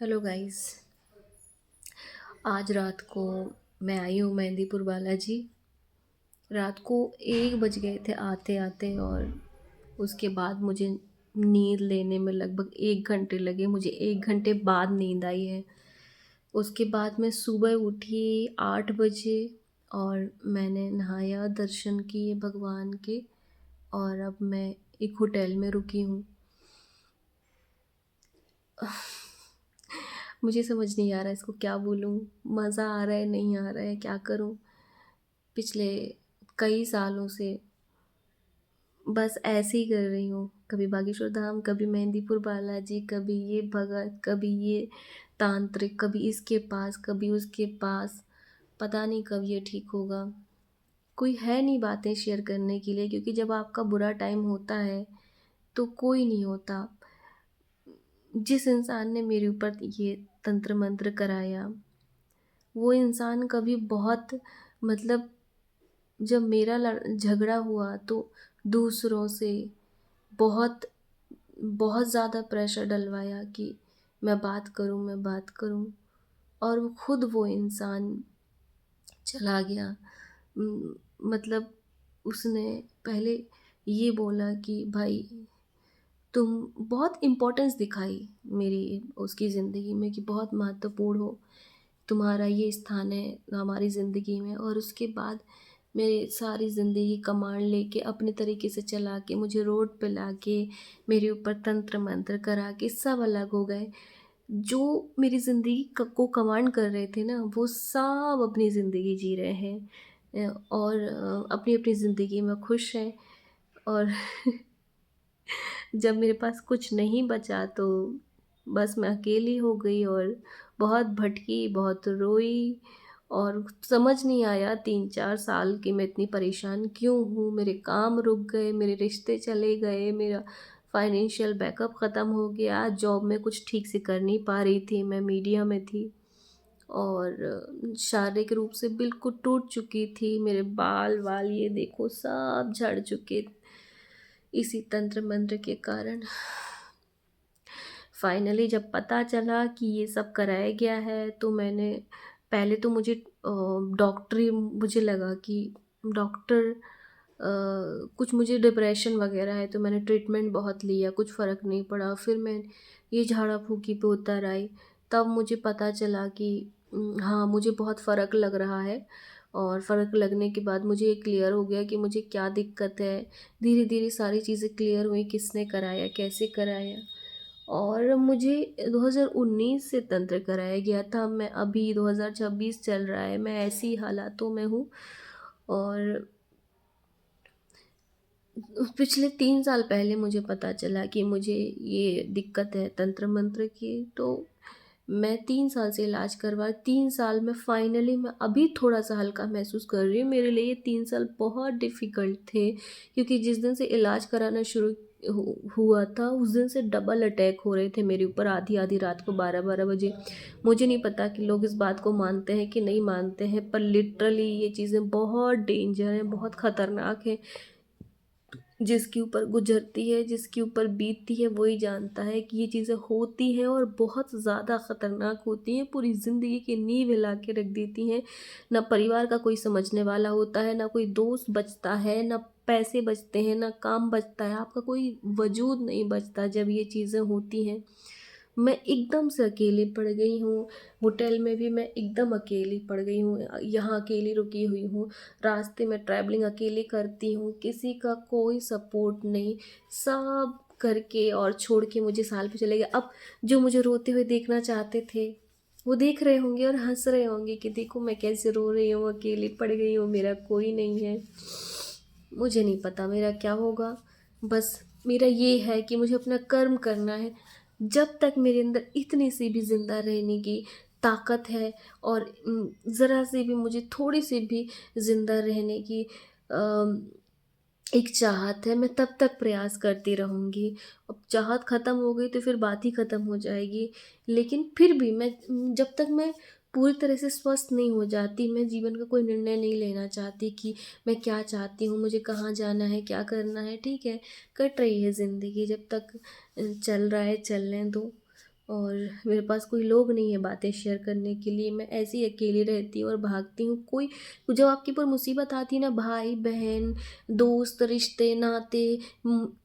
Hello guys. आज रात को मैं आई हूँ मेहंदीपुर बालाजी। रात को 1 बज गए थे आते आते, और उसके बाद मुझे नींद लेने में लगभग 1 घंटे लगे। मुझे 1 घंटे बाद नींद आई है। उसके बाद मैं सुबह उठी 8 बजे, और मैंने नहाया, दर्शन किए भगवान के, और अब मैं एक होटल में रुकी हूँ। मुझे समझ नहीं आ रहा है इसको क्या बोलूँ। मज़ा आ रहा है, नहीं आ रहा है, क्या करूँ। पिछले कई सालों से बस ऐसे ही कर रही हूँ। कभी बागेश्वर धाम, कभी मेहंदीपुर बालाजी, कभी ये भगत, कभी ये तांत्रिक, कभी इसके पास, कभी उसके पास। पता नहीं कब ये ठीक होगा। कोई है नहीं बातें शेयर करने के लिए, क्योंकि जब आपका बुरा टाइम होता है तो कोई नहीं होता। जिस इंसान ने मेरे ऊपर ये तंत्र मंत्र कराया, वो इंसान कभी बहुत, मतलब, जब मेरा झगड़ा हुआ तो दूसरों से बहुत बहुत ज़्यादा प्रेशर डलवाया कि मैं बात करूं, मैं बात करूं, और वो खुद वो इंसान चला गया। उम, मतलब, उसने पहले ये बोला कि भाई, तुम बहुत इम्पोर्टेंस दिखाई मेरी उसकी ज़िंदगी में कि बहुत महत्वपूर्ण हो, तुम्हारा ये स्थान है हमारी ज़िंदगी में। और उसके बाद मेरी सारी ज़िंदगी कमांड लेके अपने तरीके से चला के मुझे रोड पे लाके मेरे ऊपर तंत्र मंत्र करा के सब अलग हो गए। जो मेरी ज़िंदगी को कमांड कर रहे थे ना, वो सब अपनी ज़िंदगी जी रहे हैं, और अपनी अपनी ज़िंदगी में खुश हैं। और जब मेरे पास कुछ नहीं बचा तो बस मैं अकेली हो गई, और बहुत भटकी, बहुत रोई, और समझ नहीं आया 3-4 साल की मैं इतनी परेशान क्यों हूँ। मेरे काम रुक गए, मेरे रिश्ते चले गए, मेरा फाइनेंशियल बैकअप ख़त्म हो गया, जॉब में कुछ ठीक से कर नहीं पा रही थी, मैं मीडिया में थी, और शारीरिक रूप से बिल्कुल टूट चुकी थी। मेरे बाल वाल ये देखो सब झड़ चुके इसी तंत्र मंत्र के कारण। फाइनली जब पता चला कि ये सब कराया गया है, तो मैंने पहले तो डॉक्टरी मुझे लगा कि डॉक्टर, कुछ मुझे डिप्रेशन वगैरह है, तो मैंने ट्रीटमेंट बहुत लिया, कुछ फ़र्क नहीं पड़ा। फिर मैं ये झाड़ा फूकी पे उतर आई, तब मुझे पता चला कि हाँ, मुझे बहुत फ़र्क लग रहा है। और फ़र्क लगने के बाद मुझे ये क्लियर हो गया कि मुझे क्या दिक्कत है। धीरे धीरे सारी चीज़ें क्लियर हुई, किसने कराया, कैसे कराया। और मुझे 2019 से तंत्र कराया गया था। मैं अभी 2026 चल रहा है, मैं ऐसी हालातों में हूँ। और पिछले 3 साल पहले मुझे पता चला कि मुझे ये दिक्कत है तंत्र मंत्र की। तो मैं 3 साल से इलाज करवा, 3 साल में फाइनली मैं अभी थोड़ा सा हल्का महसूस कर रही हूँ। मेरे लिए ये 3 साल बहुत डिफ़िकल्ट थे, क्योंकि जिस दिन से इलाज कराना शुरू हुआ था, उस दिन से डबल अटैक हो रहे थे मेरे ऊपर, आधी आधी रात को 12-12 बजे। मुझे नहीं पता कि लोग इस बात को मानते हैं कि नहीं मानते हैं, पर लिटरली ये चीज़ें बहुत डेंजर हैं, बहुत ख़तरनाक हैं। जिसके ऊपर गुजरती है, जिसके ऊपर बीतती है, वही जानता है कि ये चीज़ें होती हैं और बहुत ज़्यादा ख़तरनाक होती हैं। पूरी ज़िंदगी की नींव हिला के रख देती हैं। ना परिवार का कोई समझने वाला होता है, ना कोई दोस्त बचता है, ना पैसे बचते हैं, ना काम बचता है, आपका कोई वजूद नहीं बचता जब ये चीज़ें होती हैं। मैं एकदम से अकेली पड़ गई हूँ। होटल में भी मैं एकदम अकेली पड़ गई हूँ। यहाँ अकेली रुकी हुई हूँ। रास्ते में ट्रैवलिंग अकेले करती हूँ, किसी का कोई सपोर्ट नहीं। सब करके और छोड़ के मुझे साल पे चले गए। अब जो मुझे रोते हुए देखना चाहते थे, वो देख रहे होंगे और हंस रहे होंगे कि देखो मैं कैसे रो रही हूँ, अकेली पड़ गई हूँ, मेरा कोई नहीं है। मुझे नहीं पता मेरा क्या होगा। बस मेरा ये है कि मुझे अपना कर्म करना है। जब तक मेरे अंदर इतनी सी भी ज़िंदा रहने की ताकत है, और ज़रा सी भी, मुझे थोड़ी सी भी ज़िंदा रहने की एक चाहत है, मैं तब तक प्रयास करती रहूँगी। अब चाहत ख़त्म हो गई तो फिर बात ही ख़त्म हो जाएगी। लेकिन फिर भी मैं, जब तक मैं पूरी तरह से स्वस्थ नहीं हो जाती, मैं जीवन का कोई निर्णय नहीं लेना चाहती कि मैं क्या चाहती हूँ, मुझे कहाँ जाना है, क्या करना है। ठीक है, कट रही है ज़िंदगी, जब तक चल रहा है चलने दो। और मेरे पास कोई लोग नहीं है बातें शेयर करने के लिए, मैं ऐसे ही अकेली रहती हूँ और भागती हूँ। कोई जब आपके ऊपर मुसीबत आती है ना, भाई-बहन, दोस्त, रिश्ते, नाते,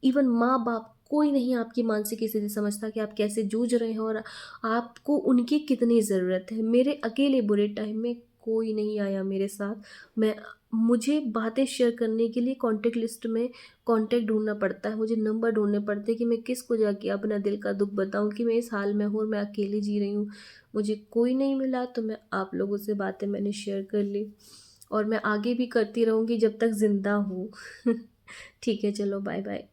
इवन माँ-बाप, कोई नहीं आपकी मानसिक स्थिति समझता कि आप कैसे जूझ रहे हैं और आपको उनकी कितनी ज़रूरत है। मेरे अकेले बुरे टाइम में कोई नहीं आया मेरे साथ। मैं मुझे बातें शेयर करने के लिए कॉन्टैक्ट लिस्ट में कॉन्टैक्ट ढूँढना पड़ता है, मुझे नंबर ढूँढने पड़ते हैं कि मैं किसको जाके अपना दिल का दुःख बताऊँ कि मैं इस हाल में हूँ और मैं अकेली जी रही हूँ। मुझे कोई नहीं मिला तो मैं आप लोगों से बातें मैंने शेयर कर ली और मैं आगे भी करती रहूँगी जब तक ज़िंदा हूँ। ठीक है, चलो बाय-बाय।